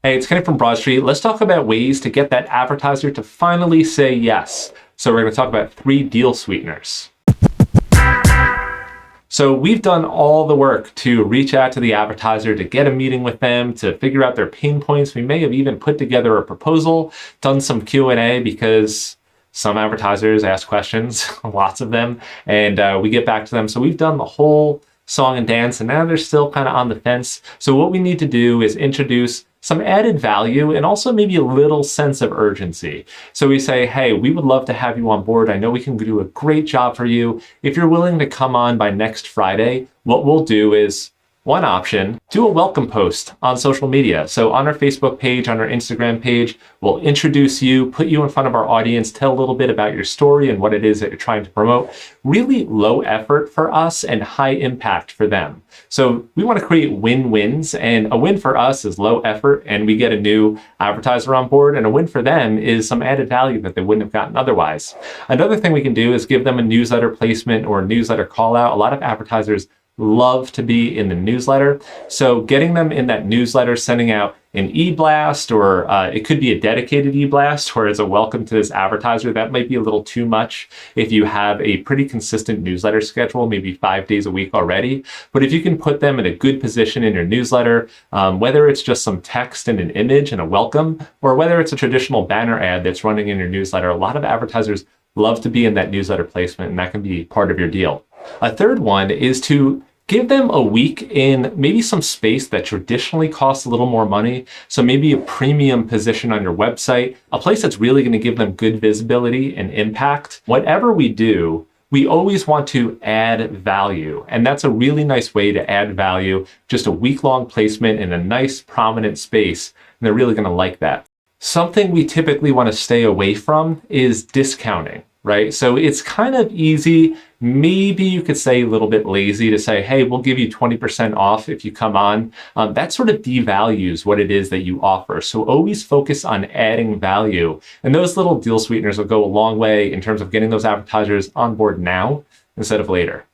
Hey, it's Kenny from Broad Street. Let's talk about ways to get that advertiser to finally say yes. So we're going to talk about 3 deal sweeteners. So we've done all the work to reach out to the advertiser, to get a meeting with them, to figure out their pain points. We may have even put together a proposal, done some Q&A because some advertisers ask questions, lots of them, and we get back to them. So we've done the whole song and dance, and now they're still kind of on the fence. So what we need to do is introduce some added value and also maybe a little sense of urgency. So we say, hey, we would love to have you on board. I know we can do a great job for you. If you're willing to come on by next Friday, what we'll do is, one option, do a welcome post on social media. So on our Facebook page, on our Instagram page, we'll introduce you, put you in front of our audience, tell a little bit about your story and what it is that you're trying to promote. Really low effort for us and high impact for them. So we want to create win-wins, and a win for us is low effort and we get a new advertiser on board, and a win for them is some added value that they wouldn't have gotten otherwise. Another thing we can do is give them a newsletter placement or a newsletter call out. A lot of advertisers love to be in the newsletter. So getting them in that newsletter, sending out an e-blast, or it could be a dedicated e-blast where it's a welcome to this advertiser. That might be a little too much if you have a pretty consistent newsletter schedule, maybe 5 days a week already. But if you can put them in a good position in your newsletter, whether it's just some text and an image and a welcome, or whether it's a traditional banner ad that's running in your newsletter, a lot of advertisers love to be in that newsletter placement, and that can be part of your deal. A third one is to give them a week in maybe some space that traditionally costs a little more money. So maybe a premium position on your website, a place that's really going to give them good visibility and impact. Whatever we do, we always want to add value. And that's a really nice way to add value, just a week-long placement in a nice prominent space. And they're really going to like that. Something we typically want to stay away from is discounting, right? So it's kind of easy, maybe you could say a little bit lazy, to say, hey, we'll give you 20% off if you come on. That sort of devalues what it is that you offer. So always focus on adding value. And those little deal sweeteners will go a long way in terms of getting those advertisers on board now instead of later.